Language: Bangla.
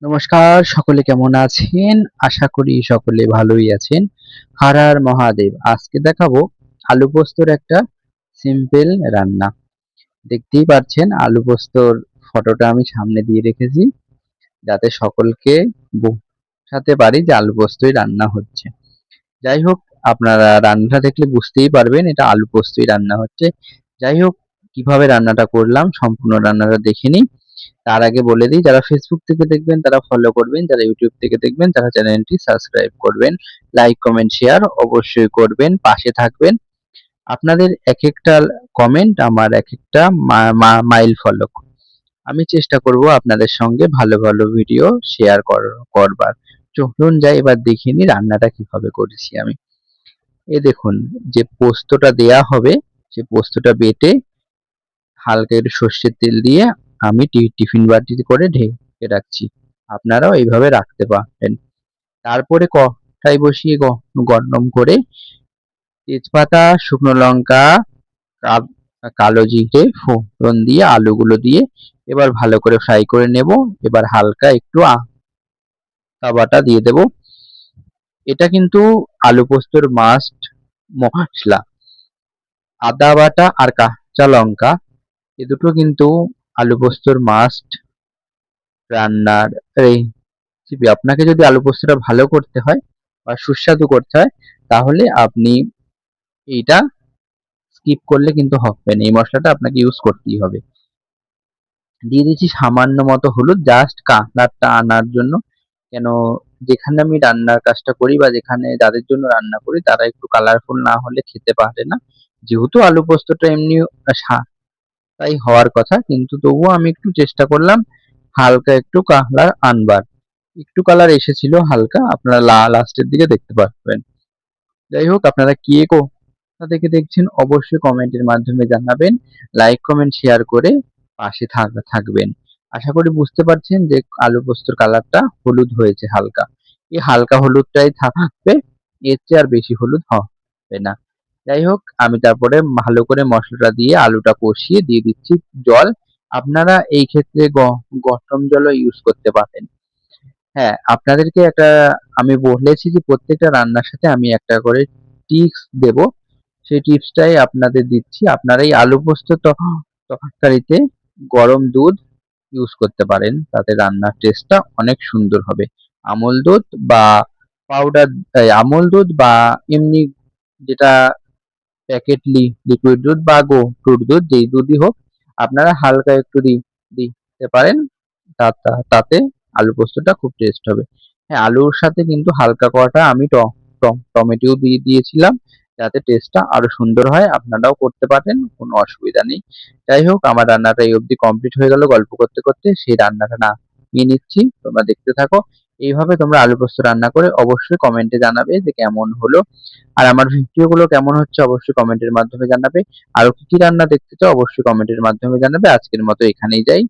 নমস্কার, সকলে কেমন আছেন? আশা করি সকলে ভালোই আছেন। হর হর মহাদেব। আজকে দেখাবো আলু পোস্তর একটা সিম্পল রান্না। দেখতেই পাচ্ছেন আলু পোস্তর ফটোটা আমি সামনে দিয়ে রেখেছি যাতে সকলকে বোঝাতে পারি যে আলু পোস্তই রান্না হচ্ছে। যাই হোক, আপনারা রান্নাটা দেখলে বুঝতেই পারবেন এটা আলু পোস্তই রান্না হচ্ছে। যাই হোক, কিভাবে রান্নাটা করলাম সম্পূর্ণ রান্নাটা দেখে নিই। তার আগে বলে দিই, যারা ফেসবুক থেকে দেখবেন তারা ফলো করবেন, যারা ইউটিউব থেকে দেখবেন তারা চ্যানেলটি সাবস্ক্রাইব করবেন, লাইক কমেন্ট শেয়ার অবশ্যই করবেন, পাশে থাকবেন। আপনাদের এক একটা কমেন্ট আমার এক একটা মাইল ফলক। আমি চেষ্টা করব আপনাদের সঙ্গে ভালো ভালো ভিডিও শেয়ার করবার। চলুন যাই এবার দেখিয়ে নিই রান্নাটা কিভাবে করেছি আমি। এই দেখুন, যে পোস্তটা দেয়া হবে সে পোস্তটা বেটে হালকা একটু সর্ষের তেল দিয়ে আমি টিফিন বাটিতে করে ঢেকে রাখছি। আপনারাও এইভাবে রাখতে পারেন। তারপরে কড়াই বসিয়ে গরম করে তেজপাতা, শুকনো লঙ্কা, কালো জিরে ফোড়ন দিয়ে আলুগুলো দিয়ে এবার ভালো করে ফ্রাই করে নেব। এবার হালকা একটু আদা বাটা দিয়ে দেব। এটা কিন্তু আলু পোস্তর মাস্ট মশলা। আদা বাটা আর কাঁচা লঙ্কা এ দুটো কিন্তু আলু পোস্তর মাস্ট রান্নার রেসিপি। আপনাকে যদি আলু পোস্তটা ভালো করতে হয় বা সুস্বাদু করতে হয় তাহলে আপনি এইটা স্কিপ করলে কিন্তু হবে না। এই মশলাটা আপনাকে ইউজ করতেই হবে। দিয়ে দিচ্ছি সামান্য মতো হলুদ, জাস্ট কালারটা আনার জন্য। কেন, যেখানে আমি রান্নার কাজটা করি বা যেখানে যাদের জন্য রান্না করি তারা একটু কালারফুল না হলে খেতে পারে না। যেহেতু আলু পোস্তটা এমনি তাই হওয়ার কথা, কিন্তু তবুও আমি একটু চেষ্টা করলাম হালকা একটু কালার আনবার। একটু কালার এসেছিল হালকা, আপনারা লাস্টের দিকে দেখতে পারবেন। যাই হোক, আপনারা কে কোথা থেকে দেখছেন অবশ্যই কমেন্টের মাধ্যমে জানাবেন, লাইক কমেন্ট শেয়ার করে পাশে থাকবেন। আশা করি বুঝতে পারছেন যে আলু পোস্তর কালারটা হলুদ হয়েছে হালকা। এই হালকা হলুদটাই থাকবে, এর চেয়ে আর বেশি হলুদ হবে না। যাই হোক, আমি তারপরে ভালো করে মশলাটা দিয়ে আলুটা কষিয়ে দিয়ে দিচ্ছি জল। আপনারা এই ক্ষেত্রে গরম জলও ইউজ করতে পারেন। হ্যাঁ, আপনাদেরকে একটা আমি বলেছি যে প্রত্যেকটা রান্নার সাথে আমি একটা করে টিপস দেব। সেই টিপসটাই আপনাদের দিচ্ছি। আপনারা এই আলু পোস্ত তরকারিতে গরম দুধ ইউজ করতে পারেন, তাতে রান্নার টেস্টটা অনেক সুন্দর হবে। আমল দুধ বা পাউডার, আমল দুধ বা এমনি যেটা প্যাকেট লিকুইড দুধ বা গরুর দুধ, যেই দুধই হোক আপনারা হালকা একটু দিতে পারেন। তাতে আলু পোস্তটা খুব টেস্ট হবে। হ্যাঁ, আলুর সাথে কিন্তু হালকা কটা আমি টমেটো দিয়ে দিয়েছিলাম যাতে টেস্টটা আরো সুন্দর হয়। আপনারাও করতে পারেন, কোনো অসুবিধা নেই। যাই হোক, আমার রান্নাটা এই অবধি কমপ্লিট হয়ে গেল। গল্প করতে করতে সেই রান্নাটা নিয়ে নিচ্ছি, তোমরা দেখতে থাকো। এইভাবে তোমরা আলু পোস্ত রান্না করে অবশ্যই কমেন্টে জানাবে যে কেমন হলো। আর আমার ভিডিওগুলো কেমন হচ্ছে অবশ্যই কমেন্টের মাধ্যমে জানাবে। আরো কি কি রান্না দেখতে চাও অবশ্যই কমেন্টের মাধ্যমে জানাবে। আজকের মতো এখানেই যাই।